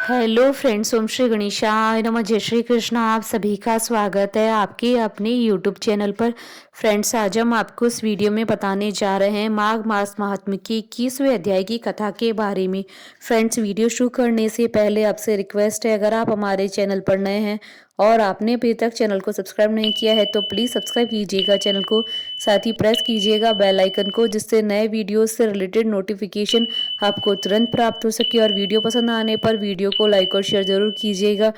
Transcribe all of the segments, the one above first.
Hello friends, ओम श्री गणेशाय नमः। जय श्री कृष्ण। आप सभी का स्वागत है आपके अपने यूट्यूब चैनल पर। फ्रेंड्स, आज हम आपको इस वीडियो में बताने जा रहे हैं माघ मास महात्म्य की 21वें अध्याय की कथा के बारे में। फ्रेंड्स, वीडियो शुरू करने से पहले आपसे रिक्वेस्ट है, अगर आप हमारे चैनल पर नए हैं और आपने अभी तक चैनल को सब्सक्राइब नहीं किया है तो प्लीज़ सब्सक्राइब कीजिएगा चैनल को। साथ ही प्रेस कीजिएगा बेल आइकन को, जिससे नए वीडियो से रिलेटेड नोटिफिकेशन आपको तुरंत प्राप्त हो सके। और वीडियो पसंद आने पर वीडियो को लाइक और शेयर जरूर कीजिएगा,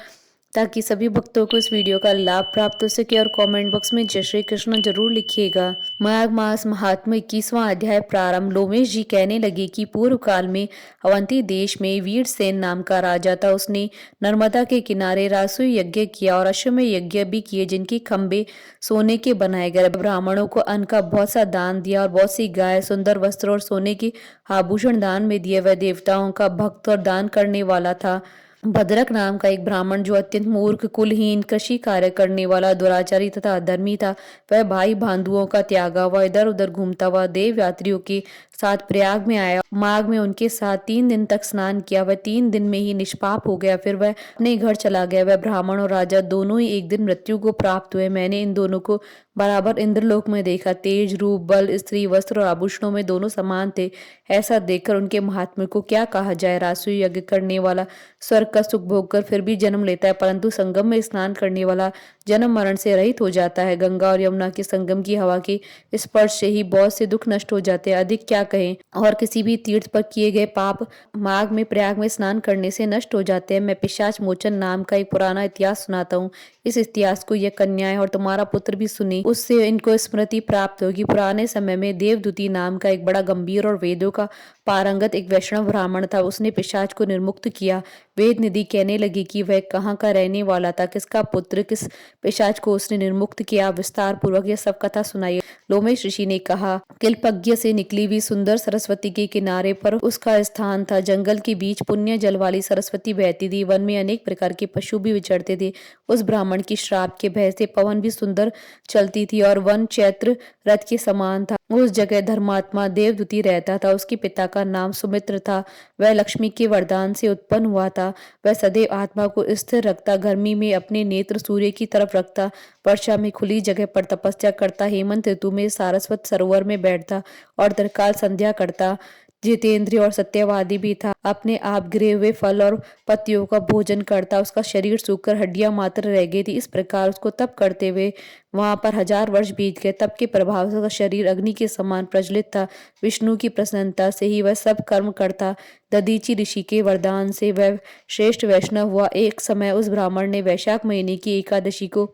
ताकि सभी भक्तों को इस वीडियो का लाभ प्राप्त हो सके। और कमेंट बॉक्स में जय श्री कृष्ण जरूर लिखिएगा। माघ मास महात्म्य 21वां अध्याय प्रारंभ। लोमेश जी कहने लगे कि पूर्व काल में अवंती देश में वीरसेन नाम का राजा था। उसने नर्मदा के किनारे रासुई यज्ञ किया और अश्वमेध यज्ञ भी किए, जिनके खंबे सोने के बनाए गए। ब्राह्मणों को अन्न का बहुत सा दान दिया और बहुत सी गाय, सुंदर वस्त्र और सोने के आभूषण दान में दिए। वह देवताओं का भक्त और दान करने वाला था। भद्रक नाम का एक ब्राह्मण, जो अत्यंत मूर्ख, कुलहीन, कृषि कार्य करने वाला, दुराचारी तथा अधर्मी था, वह भाई बंधुओं का त्यागा हुआ इधर उधर घूमता हुआ देव यात्रियों के साथ प्रयाग में आया। माघ में उनके साथ 3 दिन तक स्नान किया। वह 3 दिन में ही निष्पाप हो गया। फिर वह अपने घर चला गया। वह ब्राह्मण और राजा दोनों ही एक दिन मृत्यु को प्राप्त हुए। मैंने इन दोनों को बराबर इंद्रलोक में देखा। तेज, रूप, बल, स्त्री, वस्त्र और आभूषणों में दोनों समान थे। ऐसा देखकर उनके महात्म्य को क्या कहा जाए। रासुई यज्ञ करने वाला स्वर्ग का सुख भोग कर फिर भी जन्म लेता है, परंतु संगम में स्नान करने वाला जन्म मरण से रहित हो जाता है। गंगा और यमुना के संगम की हवा के स्पर्श से ही बहुत से दुख नष्ट हो जाते हैं। अधिक क्या कहें। और किसी भी तीर्थ पर किए गए पाप माघ में प्रयाग में स्नान करने से नष्ट हो जाते हैं। मैं पिशाच मोचन नाम का एक पुराना इतिहास सुनाता हूँ। इस इतिहास को यह कन्याएं और तुम्हारा पुत्र भी सुनी, उससे इनको स्मृति प्राप्त होगी। पुराने समय में देवदूती नाम का एक बड़ा गंभीर और वेदों का पारंगत एक वैष्णव ब्राह्मण था। उसने पिशाच को निर्मुक्त किया। वेद निधि कहने लगी कि वह कहाँ का रहने वाला था, किसका पुत्र, किस पिशाच को उसने निर्मुक्त किया। विस्तार पूर्वक यह सब कथा सुनाई। लोमेश ऋषि ने कहा, किल्पज्ञ से निकली हुई सुंदर सरस्वती के किनारे पर उसका स्थान था। जंगल के बीच पुण्य जल वाली सरस्वती बहती थी। वन में अनेक प्रकार के पशु भी विचरते थे। उस ब्राह्मण की श्राप के भय से पवन भी सुंदर चलती थी और वन चैत्र रथ के समान था। उस जगह धर्मात्मा देवदूती रहता था। उसके पिता का नाम सुमित्र था। वह लक्ष्मी के वरदान से उत्पन्न हुआ था। वह सदैव आत्मा को स्थिर रखता, गर्मी में अपने नेत्र सूर्य की तरफ रखता, वर्षा में खुली जगह पर तपस्या करता, हेमंत ऋतु में सारस्वत सरोवर में बैठता और तत्काल संध्या करता। जितेंद्रिय और सत्यवादी भी था। अपने आप गिरे हुए फल और पत्तियों का भोजन करता। उसका शरीर सूखकर हड्डियां मात्र रह गई थी। इस प्रकार उसको तप करते हुए वहां पर 1000 वर्ष बीत गए। तप के प्रभाव से उसका शरीर अग्नि के समान प्रज्वलित था। विष्णु की प्रसन्नता से ही वह सब कर्म करता। दधीचि ऋषि के वरदान से वह श्रेष्ठ वैष्णव हुआ। एक समय उस ब्राह्मण ने वैशाख महीने की एकादशी को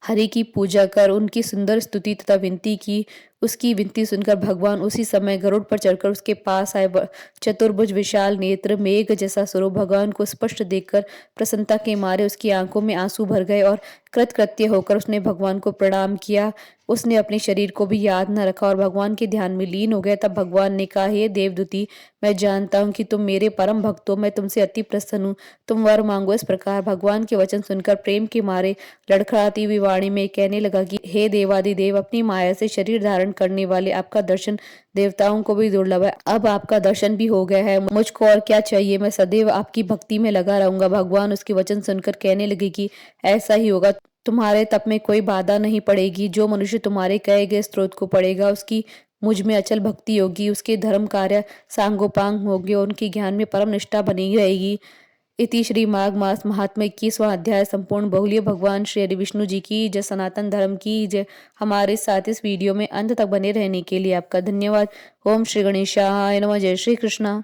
हरि की पूजा कर उनकी सुंदर स्तुति तथा विनती की। उसकी विनती सुनकर भगवान उसी समय गरुड़ पर चढ़कर उसके पास आए। चतुर्भुज, विशाल नेत्र, मेघ जैसा स्वरूप भगवान को स्पष्ट देखकर प्रसन्नता के मारे उसकी आंखों में आंसू भर गए और कृतकृत्य होकर उसने भगवान को प्रणाम किया। उसने अपने शरीर को भी याद न रखा और भगवान के ध्यान में लीन हो गया। तब भगवान ने कहा, हे देवदूती, मैं जानता हूँ कि तुम मेरे परम भक्त हो। मैं तुमसे अति प्रसन्न हूँ। तुम वर मांगो। इस प्रकार भगवान के वचन सुनकर प्रेम के मारे लड़खड़ाती हुई वाणी में कहने लगा कि हे देवादिदेव, अपनी माया से शरीर धारण करने वाले, आपका दर्शन देवताओं को भी दुर्लभ है। अब आपका दर्शन भी हो गया है, मुझको और क्या चाहिए। मैं सदैव आपकी भक्ति में लगा रहूंगा। भगवान उसके वचन सुनकर कहने लगे कि ऐसा ही होगा। तुम्हारे तप में कोई बाधा नहीं पड़ेगी। जो मनुष्य तुम्हारे कहे गए स्त्रोत को पढ़ेगा, उसकी मुझ में अचल भक्ति होगी, उसके धर्म कार्य सांगोपांग होंगे और उनकी ज्ञान में परम निष्ठा बनी रहेगी। इति श्री माघ मास महात्म्य 21वां अध्याय संपूर्ण। बहुलिए भगवान श्री हरि विष्णु जी की जय, सनातन धर्म की जय। हमारे साथ इस वीडियो में अंत तक बने रहने के लिए आपका धन्यवाद। ओम श्री गणेशाय नमः। जय श्री कृष्णा।